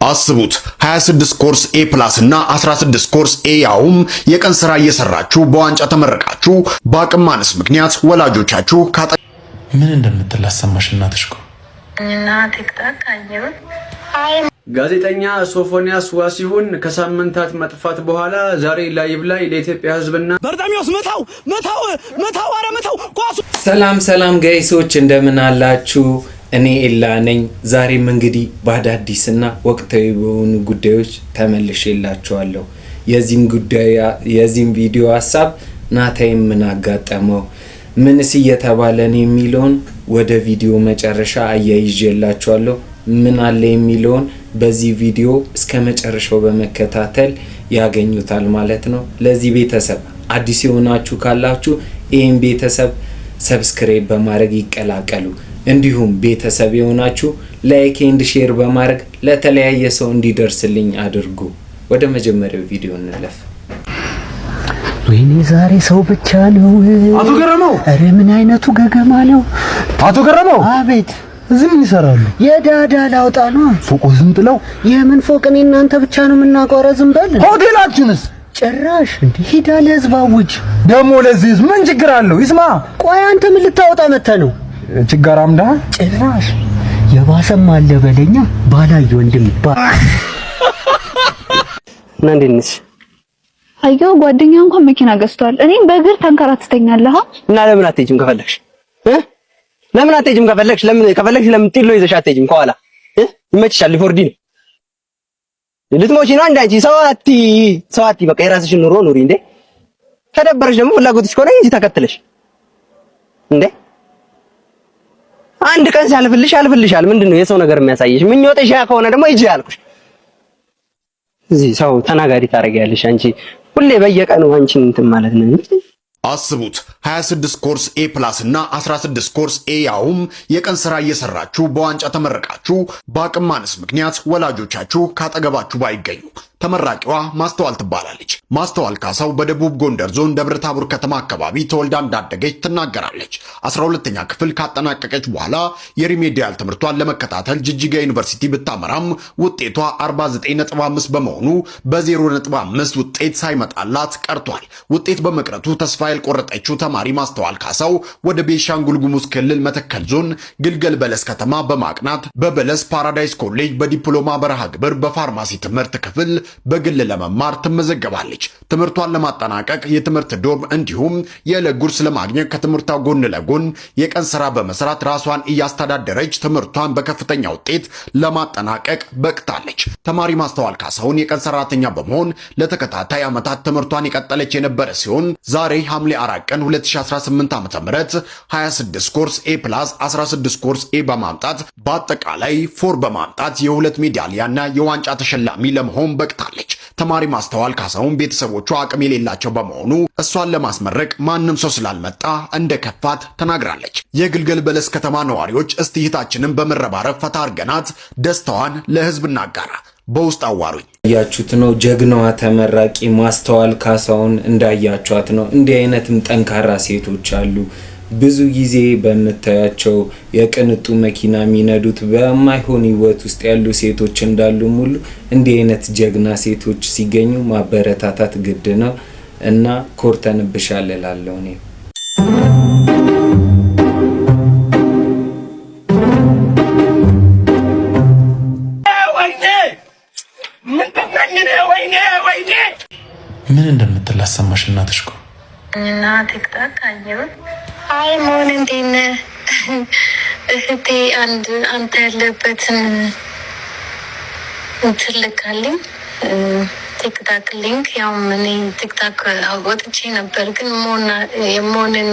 አስቡት 26 ኮርስ ኤ ፕላስ እና 16 ኮርስ ኤ ያውም የቀን ስራ እየሰራችሁ በዋንጫ ተመረቃችሁ በአቅም ማነስ ምክንያት ወላጆቻችሁ ምን እንደምትላሰማሽ እናትሽ እኮ እና ቲክታክ አየው። ጋዜጠኛ ሶፎንያስ ዋሲሁን ከሳምንታት መጥፋት በኋላ ዛሬ ላይቭ ላይ ለኢትዮጵያ ሕዝብና በርታሚዮስ መታው አረመታው ኳሱ። ሰላም ጋይሶች እንደምን አላችሁ? እኔ ኤላ ነኝ። ዛሬም እንግዲህ በአዳዲስና ወቅታዊ በሆኑ ጉዳዮች ተመልሼላችኋለሁ። የዚህም ቪዲዮ ሐሳብ ናታይም ምን አጋጠመው ምንስ እየተባለ ነው የሚለውን ወደ ቪዲዮ መጨረሻ አያይዤላችኋለሁ። ምን አለ የሚለውን በዚህ ቪዲዮ እስከ መጨረሻው በመከታተል ያገኙታል ማለት ነው። ለዚህ ቤተሰብ አዲስ የሆናችሁ ካላችሁ ይሄን ቤተሰብ ሰብስክራይብ በማድረግ ይቀላቀሉ። እንዲሁም ቤተሰብ የሆናችሁ ላይክ ኤንድ ሼር በማድረግ ለተለያየ ሰው እንዲደርስልኝ አድርጉ። ወደ መጀመሪያው ቪዲዮ እንለፍ። ወይኔ ዛሬ ሰው ብቻ ነው። አቶ ገረመው፣ አረ ምን አይነቱ ገገማ ነው? አቶ ገረመው፣ አቤት። እዚህ ምን ይሰራሉ? የዳዳ ላውጣ ነው። ፎቅ ዝም ጥለው። የምን ፎቅ? እኔ እናንተ ብቻ ነው የምናቆረ። ዝም በል። ሆቴላችንስ ጭራሽ እንደ ሂዳ ለህዝብ አውጅ። ደሞ ለዚህ ምን ችግር አለው? ይስማ። ቆይ አንተ ምን ልታወጣ መተህ ነው? ችግር አምዳ ጭራሽ የባሰም አለ በለኛ። ባላየ ወንድም እና እንዴት አየው ጓደኛ እንኳን መኪና ገዝቷል። እኔም በእግር ተንከራተተኛለህ። እና ለምን አትሄጂም ከፈለግሽ? ለምን አትሄጂም ከፈለግሽ? ለምን ጥሎ ይዘሽ አትሄጂም? ከኋላ ይመችሻል። ሊፎርዲ ነው ልትሞቺ ነው አንቺ። ሰዋቲ በቃ የራስሽን ኑሮ ኑሪ። እንዴ ከደበረሽ ደግሞ ፍላጎትሽ ከሆነ ሂጂ ተከትለሽ። እንዴ አንድ ቀን ያልፍልሻል። ምንድነው የሰው ነገር የሚያሳይሽ? ምኞትሽ ያ ከሆነ ደግሞ ሂጂ ያልኩሽ። እዚህ ሰው ተናጋሪ ታረጋለሽ አንቺ ሁሌ በየቀኑ አንቺን እንትን ማለት ነው። አስቡት 26 ኮርስ ኤ ፕላስ እና 16 ኮርስ ኤ ያውም የቀን ስራ እየሰራችሁ በዋንጫ ተመረቃችሁ በአቅም ማነስ ምክንያት ወላጆቻችሁ ካጠገባችሁ ባይገኙ። ተመራቂዋ ማስተዋል ትባላለች። ማስተዋል ካሳው በደቡብ ጎንደር ዞን ደብረ ታቦር ከተማ አካባቢ ተወልዳ እንዳደገች ትናገራለች። 12ኛ ክፍል ካጠናቀቀች በኋላ የሪሜዲያል ትምህርቷን ለመከታተል ጅጅጋ ዩኒቨርሲቲ ብታመራም ውጤቷ 49.5 በመሆኑ በ0.5 ውጤት ሳይመጣላት ቀርቷል። ውጤት በመቅረቱ ተስፋ ያልቆረጠችው ተማሪ ማስተዋል ካሳው ወደ ቤንሻንጉል ጉሙዝ ክልል መተከል ዞን ግልገል በለስ ከተማ በማቅናት በበለስ ፓራዳይስ ኮሌጅ በዲፕሎማ በረሃ ግብር በፋርማሲ ትምህርት ክፍል በግል ለመማር ትመዘገባለች። ትምህርቷን ለማጠናቀቅ የትምህርት ዶርም እንዲሁም የዕለት ጉርስ ለማግኘት ከትምህርቷ ጎን ለጎን የቀን ስራ በመስራት ራሷን እያስተዳደረች ትምህርቷን በከፍተኛ ውጤት ለማጠናቀቅ በቅታለች። ተማሪ ማስተዋል ካሳውን የቀን ሰራተኛ በመሆን ለተከታታይ ዓመታት ትምህርቷን የቀጠለች የነበረ ሲሆን ዛሬ ሐምሌ 4 ቀን 2018 ዓ.ም 26 ኮርስ ኤ ፕላስ 16 ኮርስ ኤ በማምጣት በአጠቃላይ 4 በማምጣት የ2 ሜዳሊያና የዋንጫ ተሸላሚ ለመሆን በቅታለች። ተማሪ ማስተዋል ካሳውን ቤተሰቦቿ አቅም የሌላቸው በመሆኑ እሷን ለማስመረቅ ማንም ሰው ስላልመጣ እንደከፋት ተናግራለች። የግልገል በለስ ከተማ ነዋሪዎች እስቲ እህታችንን በመረባረብ ፈታ አድርገናት ደስታዋን ለህዝብ እናጋራ። በውስጥ አዋሩኝ። ያያችሁት ነው ጀግናዋ ተመራቂ ማስተዋል ካሳውን እንዳያችኋት ነው። እንዲህ አይነትም ጠንካራ ሴቶች አሉ። ብዙ ጊዜ በመታያቸው የቅንጡ መኪና የሚነዱት በማይሆን ህይወት ውስጥ ያሉ ሴቶች እንዳሉ ሙሉ እንዲህ አይነት ጀግና ሴቶች ሲገኙ ማበረታታት ግድ ነው እና ኮርተንብሻል እላለሁ እኔ። ምን እንደምትላሰማሽ እናትሽ እኮ እና ቲክታክ አየው። አይ ሞን እንዴነ እህቴ አንተ ያለበትን ትልካልኝ ቲክታክ ሊንክ። ያው ምን ቲክታክ አወጥቼ ነበር ግን ሞንን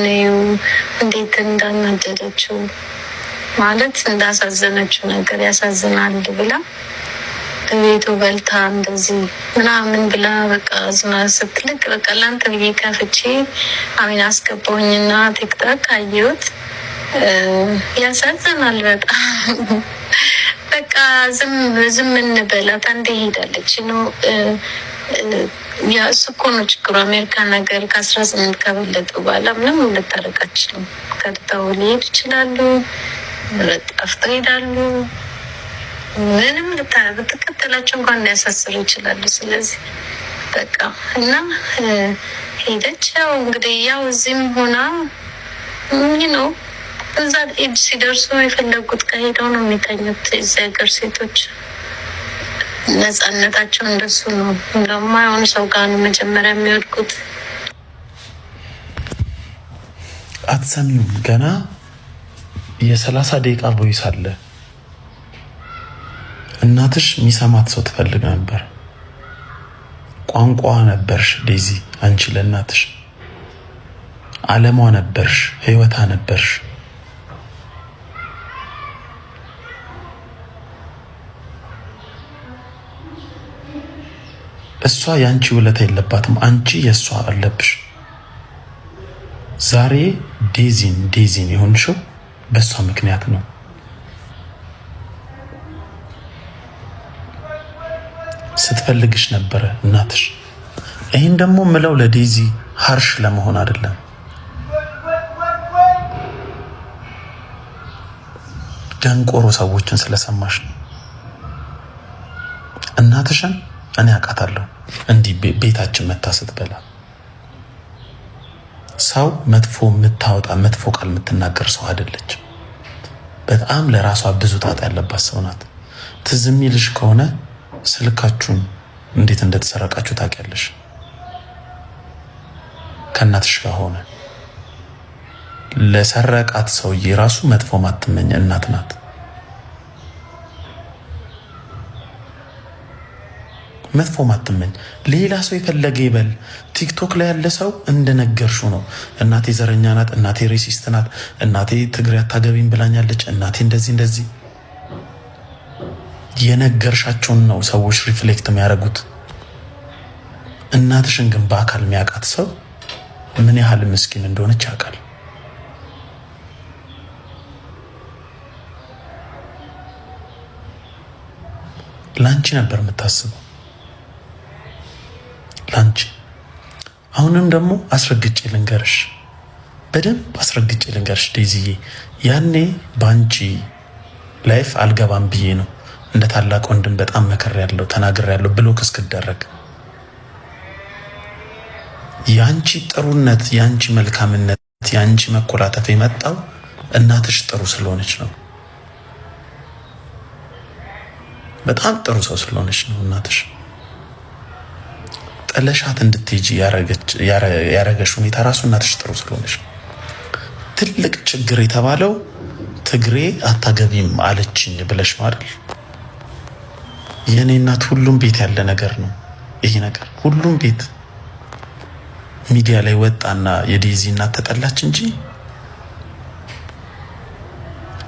እንዴት እንዳናደደችው ማለት እንዳሳዘነችው ነገር ያሳዝናል ብላ ቤቱ በልታ እንደዚህ ምናምን ብላ በቃ ዝና ስትልክ በቃ ላንተ ብዬ ከፍቼ አሚን አስገባሁኝና ቲክታክ አየሁት። ያሳዝናል በጣም በቃ ዝም እንበላት አንዴ ሄዳለች ነው። ያ እሱ እኮ ነው ችግሩ። አሜሪካ ነገር ከ18 ከበለጠ በኋላ ምንም ልታረቅ አትችልም። ከድተው ሊሄድ ይችላሉ፣ ጠፍተው ይሄዳሉ። ምንም ብትከተላቸው እንኳን ሊያሳስሩ ይችላሉ። ስለዚህ በቃ እና ሄደች። ያው እንግዲህ ያው እዚህም ሆና ነው እዛ ኤጅ ሲደርሱ የፈለጉት ከሄደው ነው የሚተኙት። የዚህ ሀገር ሴቶች ነፃነታቸው እንደሱ ነው። እንደማይሆን ሰው ጋር ነው መጀመሪያ የሚወድቁት። አትሰሚም? ገና የ30 ደቂቃ ቮይስ አለ። እናትሽ የሚሰማት ሰው ትፈልግ ነበር። ቋንቋ ነበርሽ ዴዚ፣ አንቺ ለእናትሽ ዓለሟ ነበርሽ፣ ህይወታ ነበርሽ። እሷ ያንቺ ውለታ የለባትም፣ አንቺ የእሷ አለብሽ። ዛሬ ዴዚን የሆንሽው በእሷ ምክንያት ነው። ስትፈልግሽ ነበረ እናትሽ። ይህን ደግሞ ምለው ለዴዚ ሀርሽ ለመሆን አይደለም። ደንቆሮ ሰዎችን ስለሰማሽ ነው። እናትሽን እኔ አውቃታለሁ። እንዲህ ቤታችን መታ ስትበላ ሰው መጥፎ የምታወጣ መጥፎ ቃል የምትናገር ሰው አይደለች። በጣም ለራሷ ብዙ ጣጣ ያለባት ሰው ናት። ትዝ የሚልሽ ከሆነ ስልካችሁን እንዴት እንደተሰረቃችሁ ታውቂያለሽ። ከእናትሽ ጋር ሆነ ለሰረቃት ሰውዬ ራሱ መጥፎ ማትመኝ እናት ናት። መጥፎ ማትመኝ። ሌላ ሰው የፈለገ ይበል። ቲክቶክ ላይ ያለ ሰው እንደነገርሽው ነው። እናቴ ዘረኛ ናት፣ እናቴ ሬሲስት ናት፣ እናቴ ትግሬ አታገቢም ብላኛለች፣ እናቴ እንደዚህ የነገርሻቸውን ነው ሰዎች ሪፍሌክት የሚያደርጉት። እናትሽን ግን በአካል የሚያውቃት ሰው ምን ያህል ምስኪን እንደሆነች ያውቃል። ላንቺ ነበር የምታስበው፣ ላንቺ። አሁንም ደግሞ አስረግጬ ልንገርሽ፣ በደንብ አስረግጬ ልንገርሽ ዴዚዬ፣ ያኔ በአንቺ ላይፍ አልገባም ብዬ ነው እንደ ታላቅ ወንድም በጣም መከሬያለሁ፣ ተናግሬያለሁ ብሎክ እስክደረግ። ያንቺ ጥሩነት፣ ያንቺ መልካምነት፣ ያንቺ መኮላተፍ የመጣው እናትሽ ጥሩ ስለሆነች ነው። በጣም ጥሩ ሰው ስለሆነች ነው እናትሽ። ጥለሻት እንድትሄጂ ያረገሽ ሁኔታ ራሱ እናትሽ ጥሩ ስለሆነች ነው። ትልቅ ችግር የተባለው ትግሬ አታገቢም አለችኝ ብለሽ ነው አይደል? የኔ እናት ሁሉም ቤት ያለ ነገር ነው ይሄ ነገር። ሁሉም ቤት ሚዲያ ላይ ወጣና የዴዚ እናት ተጠላች እንጂ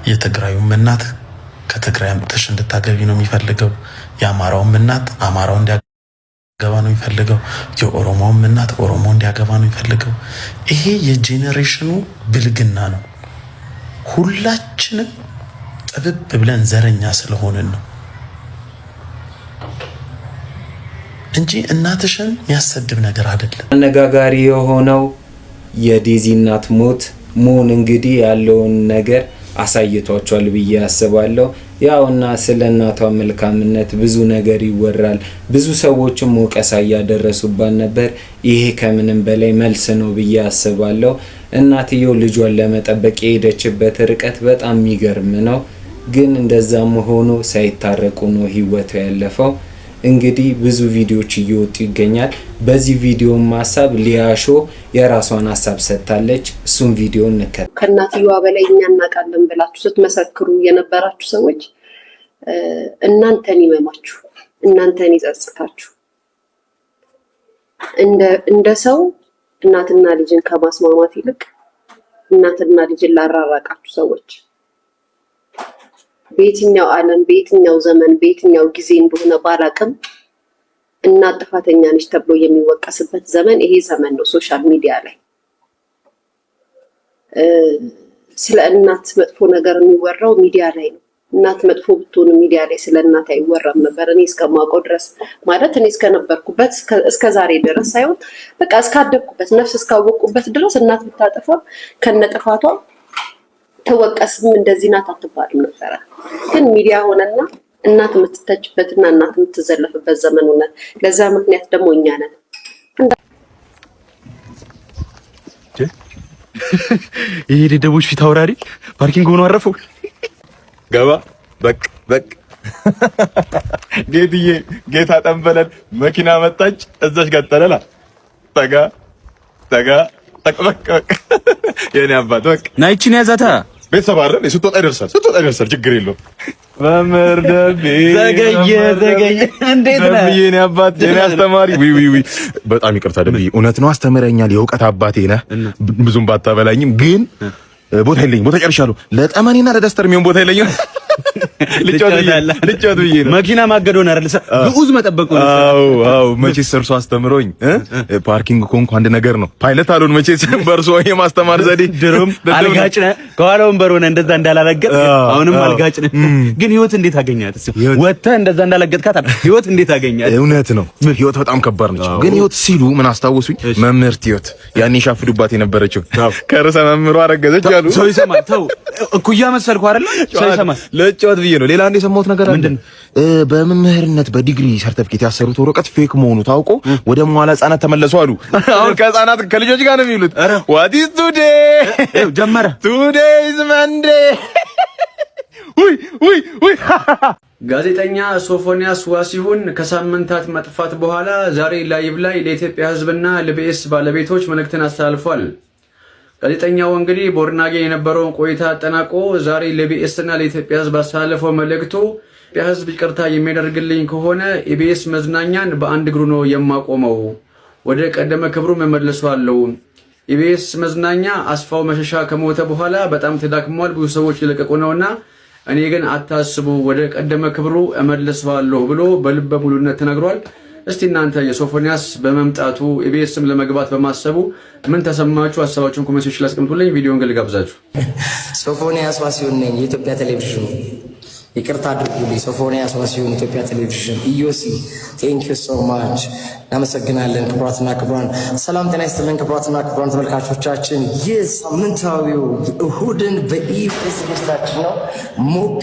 የትግራዩም እናት ከትግራይ አምጥተሽ እንድታገቢ ነው የሚፈልገው። የአማራውም እናት አማራው እንዲያገባ ነው የሚፈልገው። የኦሮሞውም እናት ኦሮሞ እንዲያገባ ነው የሚፈልገው። ይሄ የጄኔሬሽኑ ብልግና ነው። ሁላችንም ጥብብ ብለን ዘረኛ ስለሆንን ነው እንጂ እናትሽን የሚያሰድብ ነገር አይደለም። አነጋጋሪ የሆነው የዴዚ እናት ሞት ሞን እንግዲህ ያለውን ነገር አሳይቷቸዋል ብዬ አስባለሁ። ያውና ስለ እናቷ መልካምነት ብዙ ነገር ይወራል። ብዙ ሰዎችም ወቀሳ እያደረሱባት ነበር። ይሄ ከምንም በላይ መልስ ነው ብዬ አስባለሁ። እናትየው ልጇን ለመጠበቅ የሄደችበት ርቀት በጣም የሚገርም ነው። ግን እንደዛም ሆኖ ሳይታረቁ ነው ህይወቱ ያለፈው። እንግዲህ ብዙ ቪዲዮዎች እየወጡ ይገኛል። በዚህ ቪዲዮም ሀሳብ ሊያሾ የራሷን ሀሳብ ሰጥታለች። እሱም ቪዲዮ እንከታተል። ከእናትየዋ በላይ እኛ እናውቃለን ብላችሁ ስትመሰክሩ የነበራችሁ ሰዎች እናንተን ይመማችሁ፣ እናንተን ይጸጽታችሁ። እንደ ሰው እናትና ልጅን ከማስማማት ይልቅ እናትና ልጅን ላራራቃችሁ ሰዎች በየትኛው ዓለም በየትኛው ዘመን በየትኛው ጊዜ እንደሆነ ባላቅም እናት ጥፋተኛ ነች ተብሎ የሚወቀስበት ዘመን ይሄ ዘመን ነው። ሶሻል ሚዲያ ላይ ስለ እናት መጥፎ ነገር የሚወራው ሚዲያ ላይ ነው። እናት መጥፎ ብትሆን ሚዲያ ላይ ስለ እናት አይወራም ነበር። እኔ እስከማውቀው ድረስ ማለት እኔ እስከነበርኩበት እስከ ዛሬ ድረስ ሳይሆን በቃ እስካደግኩበት ነፍስ እስካወቅኩበት ድረስ እናት ብታጠፋ ከነጥፋቷ ተወቀስም እንደዚህ ናት አትባልም ነበረ። ግን ሚዲያ ሆነና እናት የምትተችበትና እናት የምትዘለፍበት ዘመን ሆነ። ለዛ ምክንያት ደግሞ እኛ ነን። ይሄ ደደቦች ፊት አውራሪ ፓርኪንግ ሆኖ አረፈው። ገባ በቅ ጌትዬ ጌታ ጠንበለል መኪና መጣች እዛች ጋር ጠለላ ጠጋ ጠቅ የኔ አባት በቃ ናይቺን ያዛታ ቤተሰብ አይደል ስትወጣ ይደርሳል ችግር የለውም። መምህር ደቤ ዘገየ እንዴት ነህ የኔ አባት የኔ አስተማሪ ዊ በጣም ይቅርታ ደቤ እውነት ነው አስተምረኛል የእውቀት አባቴ ነህ ብዙም ባታበላኝም ግን ቦታ ጨርሻለሁ ለጠመኔና ለደስተር የሚሆን ቦታ የለኝም ልጫወት ብዬ ነው መኪና ማገዶን አይደል ግዑዝ መጠበቁ ነው አዎ መቼስ እርሱ አስተምሮኝ ፓርኪንግ ኮንኩ አንድ ነገር ነው ፓይለት አሉን መቼስ በርሶ የማስተማር ዘዴ ድሮም አልጋጭ ነህ ከኋላ ወንበር ሆነ እንደዛ እንዳላለገጥ አሁንም አልጋጭ ነህ ግን ህይወት እንዴት አገኛት ወጥተህ እንደዛ እንዳላለገጥካት ህይወት እንዴት አገኛት እውነት ነው ህይወት በጣም ከባድ ነች ግን ህይወት ሲሉ ምን አስታወሱኝ መምህርት ህይወት ያኔ ሻፍዱባት የነበረችው ከርዕሰ መምህሩ አረገዘች ያሉ ሰው ይሰማል ተው እኩያ መሰልኩ አይደል ሰው ይሰማል ለጨዋት ብዬ ነው ሌላ አንድ የሰማሁት ነገር አለ በመምህርነት በዲግሪ ሰርቲፊኬት ያሰሩት ወረቀት ፌክ መሆኑ ታውቆ ወደ መዋለ ህጻናት ተመለሱ አሉ አሁን ከህጻናት ከልጆች ጋር ነው የሚሉት what is today ጀመረ today is monday ውይ ጋዜጠኛ ሶፎንያስ ዋሲሁን ከሳምንታት መጥፋት በኋላ ዛሬ ላይቭ ላይ ለኢትዮጵያ ህዝብና ለቢኤስ ባለቤቶች መልእክትን አስተላልፏል። ጋዜጠኛው እንግዲህ ቦርናጌ የነበረውን ቆይታ አጠናቆ ዛሬ ለቢኤስ እና ለኢትዮጵያ ህዝብ አስተላልፈው መልእክቱ ኢትዮጵያ ህዝብ ይቅርታ የሚያደርግልኝ ከሆነ ኢቢኤስ መዝናኛን በአንድ እግሩ ነው የማቆመው፣ ወደ ቀደመ ክብሩ እመልሰዋለሁ። ኢቢኤስ መዝናኛ አስፋው መሸሻ ከሞተ በኋላ በጣም ተዳክሟል፣ ብዙ ሰዎች የለቀቁ ነውና እኔ ግን አታስቡ፣ ወደ ቀደመ ክብሩ እመልሰዋለሁ ብሎ በልበ ሙሉነት ተናግሯል። እስቲ እናንተ የሶፎንያስ በመምጣቱ ኢቢኤስም ለመግባት በማሰቡ ምን ተሰማችሁ? ሀሳባችሁን ኮሜንቶች ላይ አስቀምጡልኝ። ቪዲዮን ልጋብዛችሁ። ሶፎንያስ ዋሲሁን ነኝ፣ የኢትዮጵያ ቴሌቪዥን ይቅርታ አድርጉልኝ። ሶፎንያስ ዋሲሁን ኢትዮጵያ ቴሌቪዥን ኢዮሲ ቴንክ ዩ ሶ ማች እናመሰግናለን። ክቡራትና ክቡራን ሰላም ጤና ይስጥልን። ክቡራትና ክቡራን ተመልካቾቻችን ይህ ሳምንታዊው እሁድን በኢቢኤስ ዝግጅታችን ነው። ሞቅ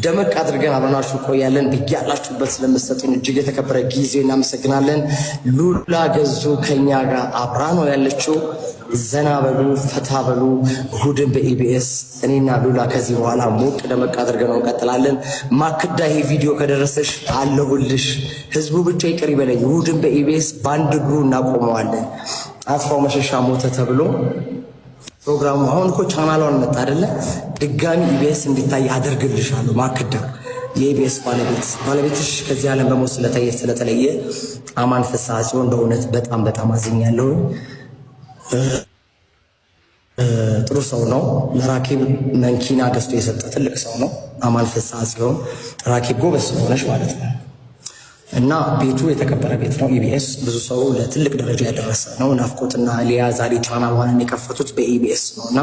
ደመቅ አድርገን አብረናችሁ ቆያለን። ብያላችሁበት ስለምትሰጡን እጅግ የተከበረ ጊዜ እናመሰግናለን። ሉላ ገዙ ከኛ ጋር አብራ ነው ያለችው። ዘና በሉ ፈታ በሉ። እሁድን በኢቢኤስ እኔና ሉላ ከዚህ በኋላ ሞቅ ደመቅ አድርገን እንቀጥላለን። ማክዳ ይሄ ቪዲዮ ከደረሰሽ አለሁልሽ። ህዝቡ ብቻ ይቅር ይበለኝ። እሁድን በኢቢኤስ በአንድ እግሩ እናቆመዋለን። አስፋው መሸሻ ሞተ ተብሎ ፕሮግራሙ አሁን እኮ ቻናሏን መጣ አይደለ? ድጋሚ ኢቢኤስ እንዲታይ አደርግልሻለሁ። ማክዳ የኢቢኤስ ባለቤትሽ ከዚህ ዓለም በሞት ስለተለየ አማን ፍስሐ ሲሆን በእውነት በጣም አዝኛለሁ። ጥሩ ሰው ነው። ለራኬብ መኪና ገዝቶ የሰጠ ትልቅ ሰው ነው። አማን ፍስሐ ሲሆን ራኬብ ጎበዝ ሆነሽ ማለት ነው። እና ቤቱ የተከበረ ቤት ነው። ኢቢኤስ ብዙ ሰው ለትልቅ ደረጃ ያደረሰ ነው። ናፍቆትና ሊያ ዛሬ ቻናሏን የከፈቱት በኢቢኤስ ነውና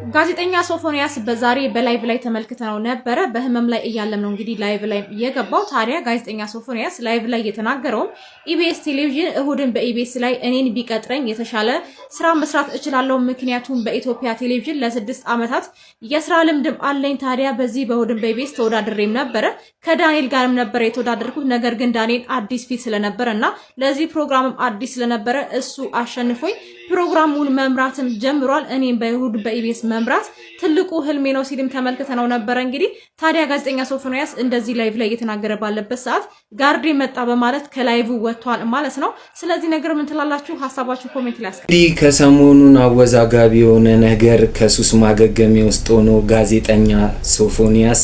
ጋዜጠኛ ሶፎንያስ በዛሬ በላይቭ ላይ ተመልክተነው ነበረ። በህመም ላይ እያለም ነው እንግዲህ ላይቭ ላይ የገባው። ታዲያ ጋዜጠኛ ሶፎንያስ ላይቭ ላይ የተናገረውም ኢቢኤስ ቴሌቪዥን እሁድን በኢቢኤስ ላይ እኔን ቢቀጥረኝ የተሻለ ስራ መስራት እችላለሁ፣ ምክንያቱም በኢትዮጵያ ቴሌቪዥን ለ6 ዓመታት የስራ ልምድም አለኝ። ታዲያ በዚህ በእሁድን በኢቢኤስ ተወዳድሬም ነበረ። ከዳንኤል ጋርም ነበረ የተወዳደርኩት። ነገር ግን ዳንኤል አዲስ ፊት ስለነበረ እና ለዚህ ፕሮግራምም አዲስ ስለነበረ እሱ አሸንፎኝ ፕሮግራሙን መምራትም ጀምሯል። እኔም በእሁድ በኢቢኤስ መምራት ትልቁ ህልሜ ነው ሲልም ተመልክተነው ነበረ። እንግዲህ ታዲያ ጋዜጠኛ ሶፎንያስ እንደዚህ ላይቭ ላይ እየተናገረ ባለበት ሰዓት ጋርዴ መጣ በማለት ከላይቭ ወጥቷል ማለት ነው። ስለዚህ ነገር ምን ትላላችሁ? ሀሳባችሁ ኮሜንት ላይ አስቀምጡ። እንግዲህ ከሰሞኑን አወዛጋቢ የሆነ ነገር ከሱስ ማገገሚያ ውስጥ ሆኖ ጋዜጠኛ ሶፎንያስ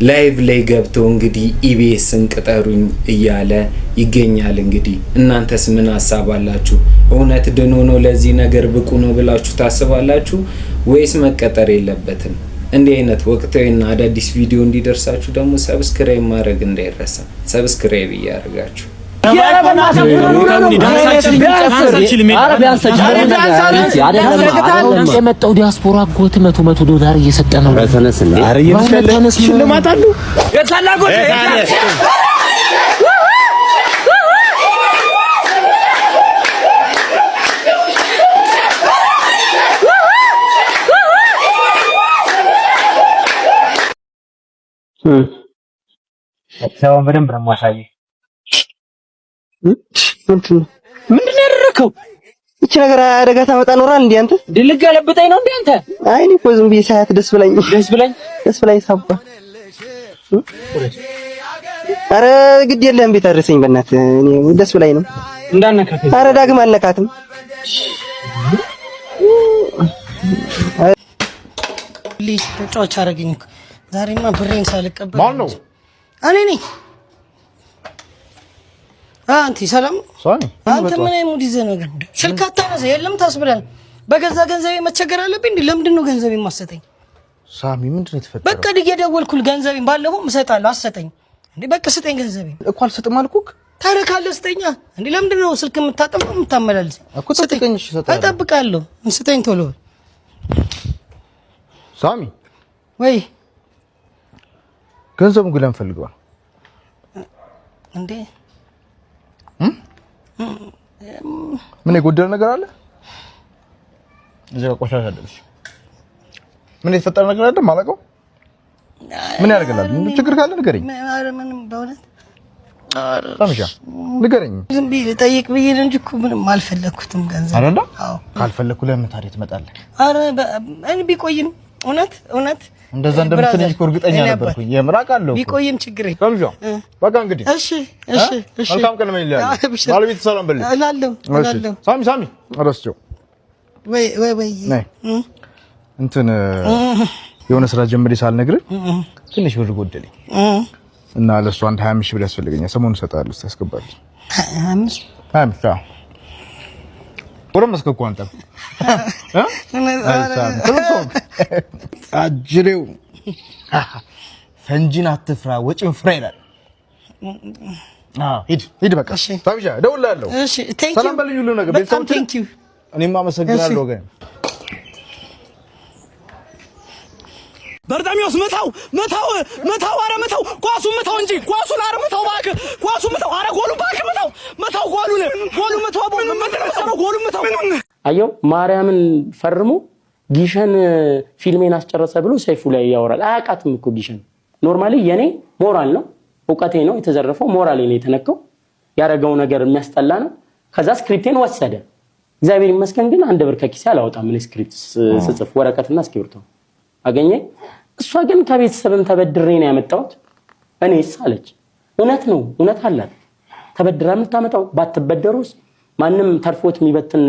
ላይቭ ላይ ገብቶ እንግዲህ ኢቢኤስን ቅጠሩኝ እያለ ይገኛል። እንግዲህ እናንተስ ምን ሀሳብ አላችሁ? እውነት ድኖ ነው ለዚህ ነገር ብቁ ነው ብላችሁ ታስባላችሁ ወይስ መቀጠር የለበትም? እንዲህ አይነት ወቅታዊና አዳዲስ ቪዲዮ እንዲደርሳችሁ ደግሞ ሰብስክራይብ ማድረግ እንዳይረሳ። ሰብስክራይብ እያደረጋችሁ የመጣው ዲያስፖራ ጎት $100 እየሰጠ ነው። ሽልማት አሉ። ሰውን በደንብ ነው የማሳየው። ምንድን ነው ያደረከው? እቺ ነገር አደጋ ታመጣ ኖራል እንዴ አንተ? ልትገለብጠኝ ነው እንዴ አንተ? አይ እኔ እኮ ዝም ብዬ ሳያት ደስ ብላኝ ሳባ። ኧረ ግድ የለህም ቤት አድርሰኝ በእናትህ። እኔ ደስ ብላኝ ነው። እንዳነካከኝ። ኧረ ዳግም አልነካትም። ልጅ ተጫዋች አደረገኝ እኮ ዛሬማ ብሬን ሳልቀበል። ማን ነው? እኔ ነኝ። አንቲ ሰላም አንተ ምን ሙድ ይዘህ ነው ግን? ስልክ አታነሳ የለም ታስብላል። በገዛ ገንዘቤ መቸገር አለብኝ እንዴ? ለምንድን ነው ገንዘቤ ማሰጠኝ? ሳሚ ምንድን ነው የተፈጠረው? በቃ እየደወልኩል ገንዘቤን ባለፈው እሰጣለሁ አሰጠኝ እንዴ? በቃ ስጠኝ ገንዘቤን እኮ አልሰጥም አልኩህ። ታዲያ ካለ ስጠኛ እንዴ? ለምንድን ነው ስልክ የምታጠፋው የምታመላልስ? እኮ ስጠኝ። እሺ እሰጥሃለሁ። እጠብቃለሁ። ስጠኝ ቶሎ። ሳሚ ወይ ገንዘቡን ግን ለምን ፈልገው እንዴ? ምን የጎደለ ነገር አለ? እዚህ ጋር ቆሻሻ አይደለሽ? ምን የተፈጠረ ነገር አለ ማለቀው? ምን ያደርግላል? ችግር ካለ ንገረኝ። ኧረ ምንም በእውነት ሳሚሻ ንገረኝ። ዝም ብዬ ልጠይቅ ብዬ እንጂ እኮ ምንም አልፈለኩትም ገንዘብ አይደለ? አዎ ካልፈለኩ ለምን ታዲያ ትመጣለህ? ኧረ እኔ ቢቆይም እውነት እንደዛ እንደምትለኝ እኮ እርግጠኛ ነበርኩኝ። የምራቅ አለው ቢቆይም ችግር የለም። ሳሚሻ በቃ እንግዲህ እሺ መልካም ቀን ነው ይላል። ባለቤት ሰላም በልኝ እላለሁ። ሳሚ አረስቸው ወይ እንትን የሆነ ስራ ጀምሬ ሳልነግርህ ትንሽ ብር ጎደለኝ እና ለእሱ አንድ 25 ሺህ ብር ያስፈልገኛል። ሰሞኑን እሰጥሃለሁ። ታስገባለህ? 25 ወረም መስከኩ አንተ አጅሬው ፈንጂን አትፍራ ወጪን ፍራ ይላል። ሂድ በቃ ሳሚሻ እደውልልሃለሁ። ሰላም በልኝ ሁሉ ነገር ቤተሰቦች። እኔማ አመሰግናለሁ ወገን። በርዳሚዎስ መታው ኧረ መታው ኳሱን መታው እንጂ ኳሱን ኧረ መታው እባክህ ኳሱን መታው ኧረ ጎሉን እባክህ መታው ጎሉን መታው ጎሉን መታው። አየው ማርያምን ፈርሞ ጊሸን ፊልሜን አስጨረሰ ብሎ ሰይፉ ላይ ያወራል። አያውቃትም እኮ ጊሸን። ኖርማሊ የኔ ሞራል ነው እውቀቴ ነው የተዘረፈው፣ ሞራሌ ነው የተነካው። ያረጋው ነገር የሚያስጠላ ነው። ከዛ ስክሪፕቴን ወሰደ። እግዚአብሔር ይመስገን ግን አንድ ብር ከኪሴ አላወጣም። ምን ስክሪፕት ስጽፍ ወረቀትና እስክሪብቶ አገኘ። እሷ ግን ከቤተሰብም ተበድሬ ነው ያመጣሁት። እኔስ አለች። እውነት ነው እውነት አላት። ተበድራ የምታመጣው ባትበደሩስ ማንም ተርፎት የሚበትን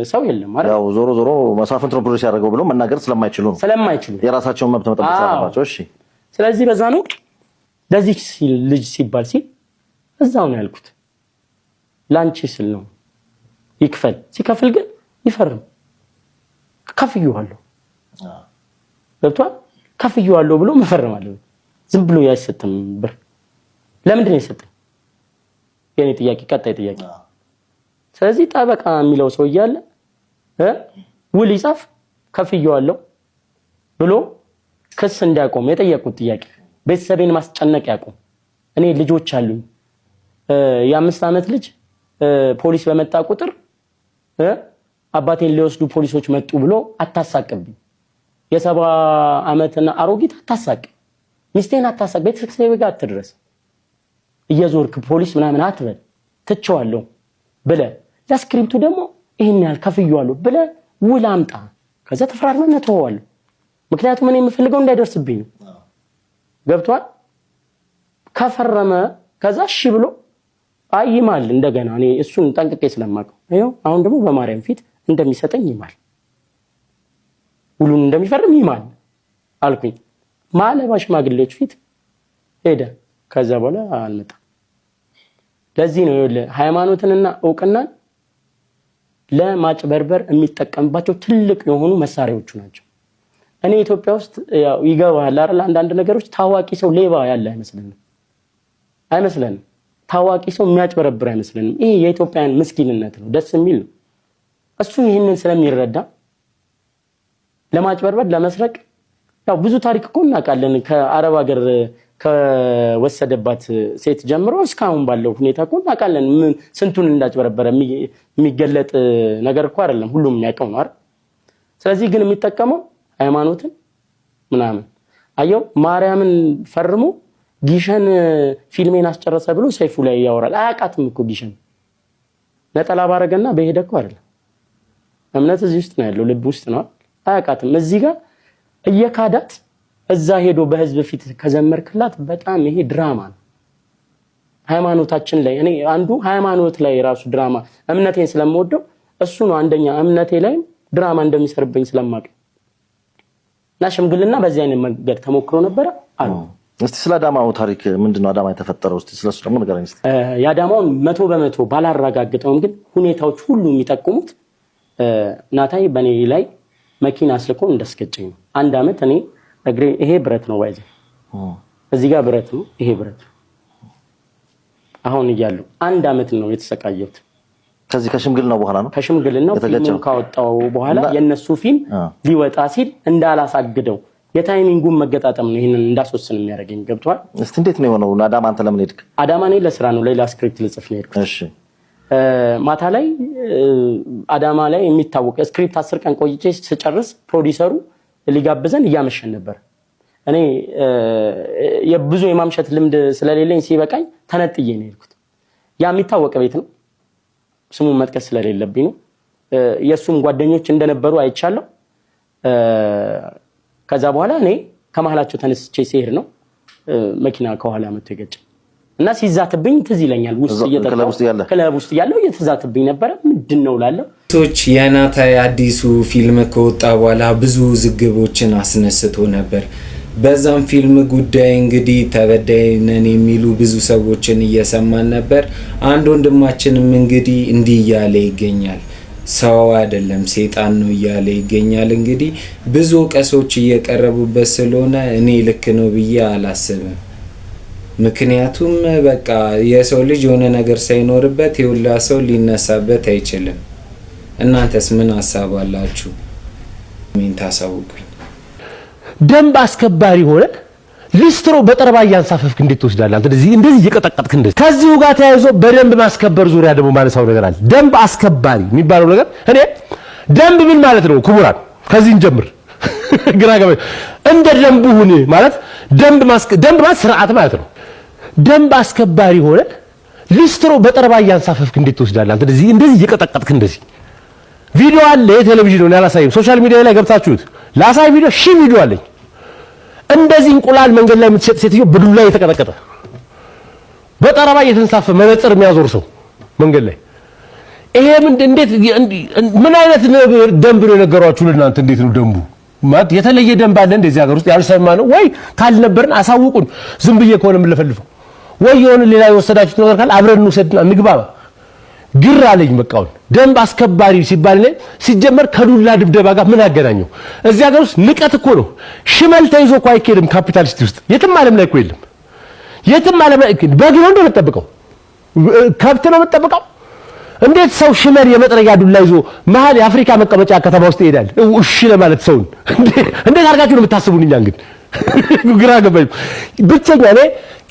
ሰው የለም ማለት ያው ዞሮ መሳፍንት ነው ፕሮዲዩስ ያደረገው ብሎ መናገር ስለማይችሉ የራሳቸውን መብት መጠበቅ አለባቸው። እሺ ስለዚህ በዛ ነው ለዚህ ልጅ ሲባል ሲል እዛው ነው ያልኩት። ላንቺ ስል ነው ይክፈል። ሲከፍል ግን ይፈርም። ከፍዩዋለሁ ገብቷል። ከፍዩዋለሁ ብሎ መፈረም አለበት። ዝም ብሎ ያይሰጥም ብር ለምንድን ነው የሰጠኝ? የኔ ጥያቄ ቀጣይ ጥያቄ። ስለዚህ ጠበቃ የሚለው ሰው እያለ ውል ይጻፍ ከፍዩዋለሁ ብሎ ክስ እንዲያቆም የጠየቁት ጥያቄ ቤተሰቤን ማስጨነቅ ያቆም። እኔ ልጆች አሉኝ። የ5 ዓመት ልጅ ፖሊስ በመጣ ቁጥር አባቴን ሊወስዱ ፖሊሶች መጡ ብሎ አታሳቅብኝ። የ70 ዓመትና አሮጊት አታሳቅ። ሚስቴን አታሳቅ። ቤተሰቤ ጋር አትድረስ። እየዞርክ ፖሊስ ምናምን አትበል። ትቼዋለሁ ብለህ ለስክሪፕቱ ደግሞ ይሄን ያህል ከፍዩዋለሁ ብለህ ውል አምጣ። ከዛ ተፈራርመን ተወዋለሁ። ምክንያቱም እኔ የምፈልገው እንዳይደርስብኝ ነው። ገብቷል። ከፈረመ ከዛ እሺ ብሎ አይማል እንደገና እኔ እሱን ጠንቅቄ ስለማውቀው አይው አሁን ደግሞ በማርያም ፊት እንደሚሰጠኝ ይማል ሁሉን እንደሚፈርም ይማል አልኩኝ። ማለባ ሽማግሌዎች ፊት ሄደ። ከዛ በኋላ አልመጣም። ለዚህ ነው ሃይማኖትንና እውቅናን ለማጭበርበር የሚጠቀምባቸው ትልቅ የሆኑ መሳሪያዎቹ ናቸው። እኔ ኢትዮጵያ ውስጥ ያው ይገባል አይደል አንዳንድ ነገሮች ታዋቂ ሰው ሌባ ያለ አይመስለንም። ታዋቂ ሰው የሚያጭበረብር አይመስለንም። ይሄ የኢትዮጵያን ምስኪንነት ነው። ደስ የሚል ነው። እሱ ይሄንን ስለሚረዳ ለማጭበርበር ለመስረቅ ያው ብዙ ታሪክ እኮ እናውቃለን። ከአረብ ሀገር ከወሰደባት ሴት ጀምሮ እስካሁን ባለው ሁኔታ እኮ እናውቃለን። ስንቱን እንዳጭበረበረ የሚገለጥ ነገር እኮ አይደለም። ሁሉም የሚያውቀው ነው አይደል? ስለዚህ ግን የሚጠቀመው ሃይማኖትን ምናምን አየው ማርያምን ፈርሞ ጊሸን ፊልሜን አስጨረሰ ብሎ ሰይፉ ላይ ያወራል። አያውቃትም እኮ ጊሸን ነጠላ ባረገና በሄደ እኮ አይደለም። እምነት እዚህ ውስጥ ነው ያለው፣ ልብ ውስጥ ነው። አያውቃትም። እዚህ ጋር እየካዳት እዛ ሄዶ በህዝብ ፊት ከዘመርክላት በጣም ይሄ ድራማ ነው። ሃይማኖታችን ላይ እኔ አንዱ ሃይማኖት ላይ ራሱ ድራማ እምነቴን ስለምወደው እሱ ነው አንደኛ እምነቴ ላይ ድራማ እንደሚሰርብኝ ስለማውቅ እና ሽምግልና በዚህ አይነት መንገድ ተሞክሮ ነበር አሉ። እስቲ ስለ አዳማው ታሪክ ምንድነው? አዳማ የተፈጠረው እስቲ ስለሱ ደግሞ ንገረኝ እስቲ። የአዳማውን 100% ባላረጋግጠውም ግን ሁኔታዎች ሁሉ የሚጠቁሙት ናታይ በኔ ላይ መኪና አስልኮ እንዳስገጨኝ ነው። 1 አመት እኔ እግሬ ይሄ ብረት ነው ባይዘ እዚህ ጋር ብረት ነው፣ ይሄ ብረት አሁን እያለሁ 1 አመት ነው የተሰቃየሁት። ከዚህ ከሽምግልናው በኋላ ነው ከሽምግልናው ፊልም ካወጣው በኋላ የነሱ ፊልም ሊወጣ ሲል እንዳላሳግደው የታይሚንጉን መገጣጠም ነው ይሄንን እንዳስወስን የሚያደርገኝ። ገብቷል? እስቲ እንዴት ነው የሆነው? አዳማ አንተ ለምን ሄድክ? አዳማ እኔ ለስራ ነው፣ ሌላ ስክሪፕት ልጽፍ ነው ሄድኩት። እሺ ማታ ላይ አዳማ ላይ የሚታወቅ ስክሪፕት 10 ቀን ቆይቼ ስጨርስ ፕሮዲሰሩ ሊጋብዘን እያመሸን ነበር። እኔ የብዙ የማምሸት ልምድ ስለሌለኝ ሲበቃኝ ተነጥዬ ነው ሄድኩት። ያ የሚታወቅ ቤት ነው፣ ስሙን መጥቀስ ስለሌለብኝ ነው። የሱም ጓደኞች እንደነበሩ አይቻለሁ። ከዛ በኋላ እኔ ከመሃላቸው ተነስቼ ሲሄድ ነው መኪና ከኋላ መጥቶ የገጨኝ እና ሲዛትብኝ ትዝ ይለኛል። ውስጥ እየተጠቀመ ክለብ ውስጥ ያለው እየተዛትብኝ ነበር። ምንድነው ላለው ቶች የናታይ አዲሱ ፊልም ከወጣ በኋላ ብዙ ዝግቦችን አስነስቶ ነበር። በዛም ፊልም ጉዳይ እንግዲህ ተበዳይ ነን የሚሉ ብዙ ሰዎችን እየሰማን ነበር። አንድ ወንድማችንም እንግዲህ እንዲህ እያለ ይገኛል። ሰው አይደለም ሰይጣን ነው እያለ ይገኛል። እንግዲህ ብዙ ቀሶች እየቀረቡበት ስለሆነ እኔ ልክ ነው ብዬ አላስብም። ምክንያቱም በቃ የሰው ልጅ የሆነ ነገር ሳይኖርበት የሁላ ሰው ሊነሳበት አይችልም። እናንተስ ምን ሐሳብ አላችሁ? ምን ታሳውቁኝ። ደንብ አስከባሪ ሆነ ሊስትሮ በጠረባ ያንሳፈፍክ እንዴት ትወስዳለህ? አንተ እንደዚህ እየቀጠቀጥክ እንደዚህ። ከዚሁ ጋር ተያይዞ በደንብ ማስከበር ዙሪያ ደግሞ ማነሳው ነገር አለ። ደንብ አስከባሪ የሚባለው ነገር እኔ ደንብ ምን ማለት ነው? ክቡራን ከዚህ እንጀምር። ግራ ገባኝ። እንደ ደንቡ ሁን ማለት ደንብ ማለት ስርዓት ማለት ነው። ደንብ አስከባሪ ሆነ ሊስትሮ በጠረባ ያንሳፈፍክ እንዴት ትወስዳለህ? አንተ እንደዚህ እየቀጠቀጥክ እንደዚህ። ቪዲዮ አለ፣ የቴሌቪዥን ነው ያላሳይም። ሶሻል ሚዲያ ላይ ገብታችሁት ላሳይ ቪዲዮ ቪዲዮ አለኝ። እንደዚህ እንቁላል መንገድ ላይ የምትሸጥ ሴትዮ በዱላ የተቀጠቀጠ በጠረባ እየተንሳፈ መነጽር የሚያዞር ሰው መንገድ ላይ ይሄ እንዴት ምን አይነት ደንብ ነው የነገሯችሁ ለእናንተ? እንዴት ነው ደንቡ? ማለት የተለየ ደንብ አለ እንደዚህ ሀገር ውስጥ ያልሰማ ነው ወይ? ካልነበርን አሳውቁን። ዝም ብዬ ከሆነ የምለፈልፈው ወይ የሆነ ሌላ የወሰዳችሁት ነገር ካለ አብረን እንውሰድና እንግባባ። ግራ አለኝ። በቃውን ደንብ አስከባሪ ሲባል ላይ ሲጀመር ከዱላ ድብደባ ጋር ምን አገናኘው? እዚህ ሀገር ውስጥ ንቀት እኮ ነው። ሽመል ተይዞ እኮ አይኬድም። ካፒታሊስት ውስጥ የትም ዓለም ላይ እኮ የለም። የትም ዓለም ላይ በግ ነው እንደምትጠብቀው፣ ከብት ነው የምትጠብቀው። እንዴት ሰው ሽመል የመጥረጊያ ዱላ ይዞ መሀል የአፍሪካ መቀመጫ ከተማ ውስጥ ይሄዳል? እሺ ለማለት ሰውን እንዴት አድርጋችሁ ነው የምታስቡን? እኛ ግን ግራ ገባኝ። ብቸኛ እኔ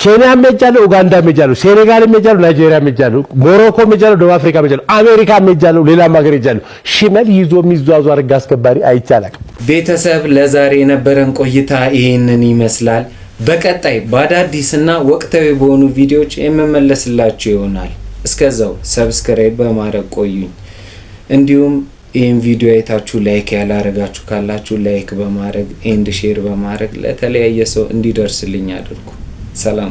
ኬንያም ሄጃለሁ፣ ኡጋንዳም ሄጃለሁ፣ ሴኔጋልም ሄጃለሁ፣ ናይጄሪያም ሄጃለሁ፣ ሞሮኮም ሄጃለሁ፣ ደቡብ አፍሪካም ሄጃለሁ፣ አሜሪካም ሄጃለሁ፣ ሌላም ሀገር ሄጃለሁ። ሽመል ይዞ የሚዟዟር ሕግ አስከባሪ አይቻልም። ቤተሰብ ለዛሬ የነበረን ቆይታ ይሄንን ይመስላል። በቀጣይ በአዳዲስና ወቅታዊ በሆኑ ቪዲዮዎች የምመለስላችሁ ይሆናል። እስከዛው ሰብስክራይብ በማድረግ ቆዩኝ። እንዲሁም ይህን ቪዲዮ አይታችሁ ላይክ ያላረጋችሁ ካላችሁ ላይክ በማድረግ ኤንድ ሼር በማድረግ ለተለያየ ሰው እንዲደርስልኝ አድርጉ። ሰላም